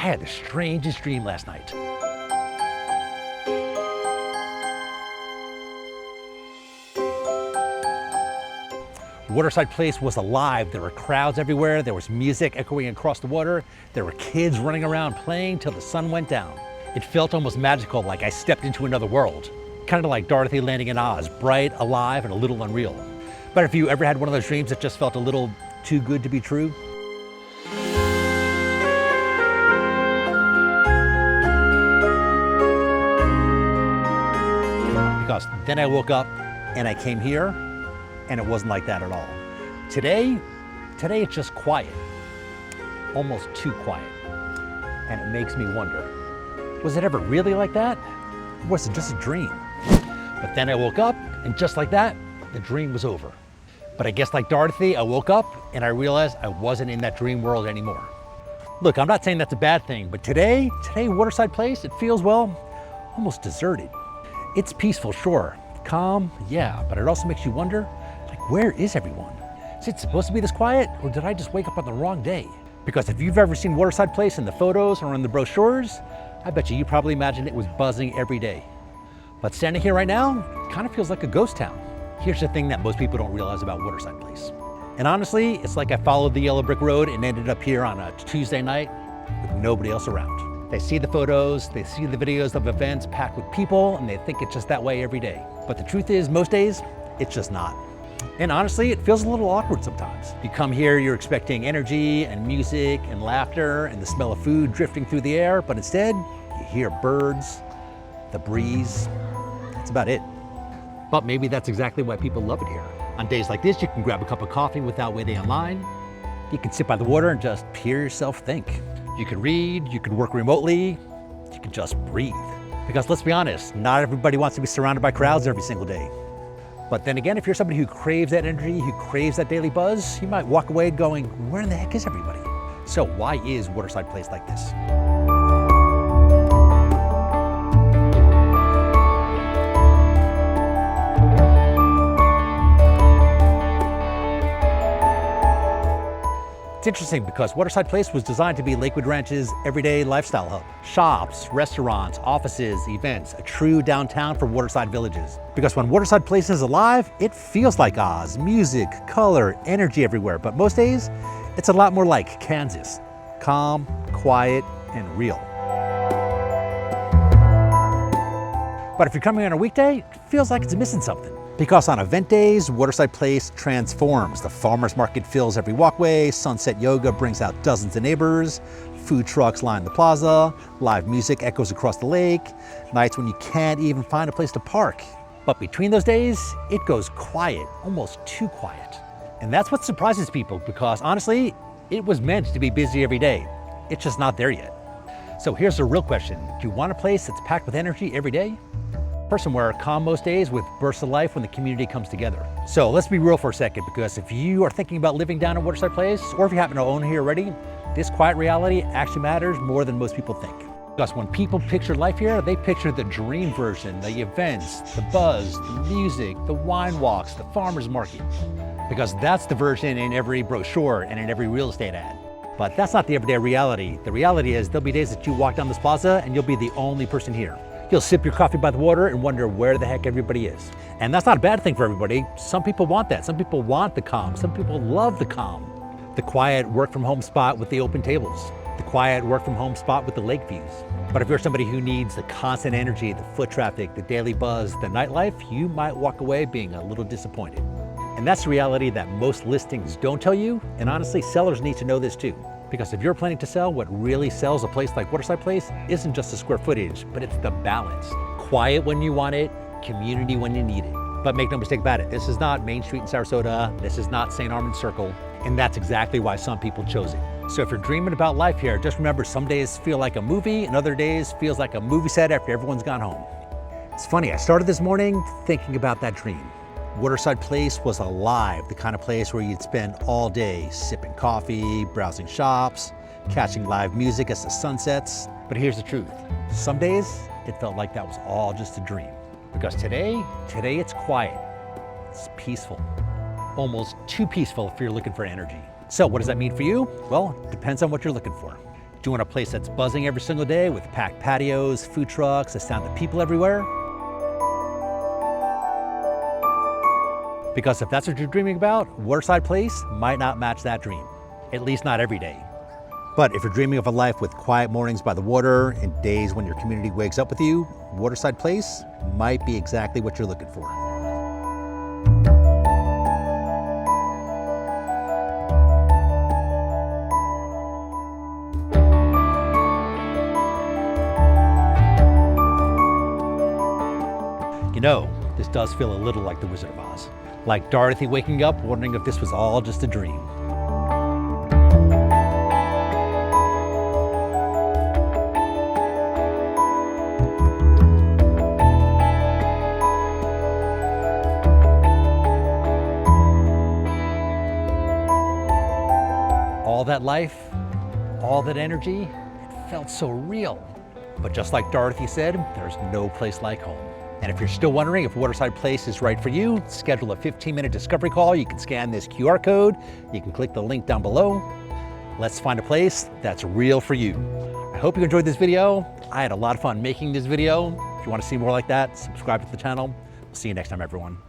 had the strangest dream last night. Waterside Place was alive. There were crowds everywhere. There was music echoing across the water. There were kids running around playing till the sun went down. It felt almost magical, like I stepped into another world. Kind of like Dorothy landing in Oz, bright, alive, and a little unreal. But if you ever had one of those dreams that just felt a little too good to be true? Because then I woke up and I came here and it wasn't like that at all. Today it's just quiet, almost too quiet. And it makes me wonder, was it ever really like that? Or was it just a dream? But then I woke up and just like that, the dream was over. But I guess like Dorothy, I woke up and I realized I wasn't in that dream world anymore. Look, I'm not saying that's a bad thing, but today, Waterside Place, it feels, well, almost deserted. It's peaceful, sure. Calm, yeah, but it also makes you wonder, like, where is everyone? Is it supposed to be this quiet, or did I just wake up on the wrong day? Because if you've ever seen Waterside Place in the photos or in the brochures, I bet you probably imagined it was buzzing every day. But standing here right now, it kind of feels like a ghost town. Here's the thing that most people don't realize about Waterside Place. And honestly, it's like I followed the yellow brick road and ended up here on a Tuesday night with nobody else around. They see the photos, they see the videos of events packed with people, and they think it's just that way every day. But the truth is, most days, it's just not. And honestly, it feels a little awkward sometimes. You come here, you're expecting energy and music and laughter and the smell of food drifting through the air, but instead, you hear birds, the breeze. That's about it. But maybe that's exactly why people love it here. On days like this, you can grab a cup of coffee without waiting in line. You can sit by the water and just hear yourself think. You can read, you can work remotely, you can just breathe. Because let's be honest, not everybody wants to be surrounded by crowds every single day. But then again, if you're somebody who craves that energy, who craves that daily buzz, you might walk away going, where in the heck is everybody? So why is Waterside Place like this? It's interesting because Waterside Place was designed to be Lakewood Ranch's everyday lifestyle hub. Shops, restaurants, offices, events, a true downtown for waterside villages. Because when Waterside Place is alive, it feels like Oz. Music, color, energy everywhere. But most days, it's a lot more like Kansas. Calm, quiet, and real. But if you're coming on a weekday, it feels like it's missing something. Because on event days, Waterside Place transforms. The farmer's market fills every walkway, sunset yoga brings out dozens of neighbors, food trucks line the plaza, live music echoes across the lake, nights when you can't even find a place to park. But between those days, it goes quiet, almost too quiet. And that's what surprises people because honestly, it was meant to be busy every day. It's just not there yet. So here's the real question. Do you want a place that's packed with energy every day? Or somewhere calm most days with bursts of life when the community comes together. So let's be real for a second, because if you are thinking about living down in Waterside Place, or if you happen to own here already, this quiet reality actually matters more than most people think. Because when people picture life here, they picture the dream version, the events, the buzz, the music, the wine walks, the farmer's market. Because that's the version in every brochure and in every real estate ad. But that's not the everyday reality. The reality is there'll be days that you walk down this plaza and you'll be the only person here. You'll sip your coffee by the water and wonder where the heck everybody is. And that's not a bad thing for everybody. Some people want that. Some people want the calm. Some people love the calm. The quiet work from home spot with the open tables. The quiet work from home spot with the lake views. But if you're somebody who needs the constant energy, the foot traffic, the daily buzz, the nightlife, you might walk away being a little disappointed. And that's the reality that most listings don't tell you. And honestly, sellers need to know this too. Because if you're planning to sell, what really sells a place like Waterside Place isn't just the square footage, but it's the balance. Quiet when you want it, community when you need it. But make no mistake about it, this is not Main Street in Sarasota, this is not St. Armand Circle, and that's exactly why some people chose it. So if you're dreaming about life here, just remember some days feel like a movie and other days feels like a movie set after everyone's gone home. It's funny, I started this morning thinking about that dream. Waterside Place was alive, the kind of place where you'd spend all day sipping coffee, browsing shops, catching live music as the sun sets. But here's the truth. Some days, it felt like that was all just a dream. Because today it's quiet, it's peaceful. Almost too peaceful if you're looking for energy. So what does that mean for you? Well, it depends on what you're looking for. Do you want a place that's buzzing every single day with packed patios, food trucks, the sound of people everywhere? Because if that's what you're dreaming about, Waterside Place might not match that dream, at least not every day. But if you're dreaming of a life with quiet mornings by the water and days when your community wakes up with you, Waterside Place might be exactly what you're looking for. You know, this does feel a little like the Wizard of Oz. Like Dorothy waking up wondering if this was all just a dream. All that life, all that energy, it felt so real. But just like Dorothy said, there's no place like home. And if you're still wondering if Waterside Place is right for you, schedule a 15-minute discovery call. You can scan this QR code. You can click the link down below. Let's find a place that's real for you. I hope you enjoyed this video. I had a lot of fun making this video. If you want to see more like that, subscribe to the channel. We'll see you next time, everyone.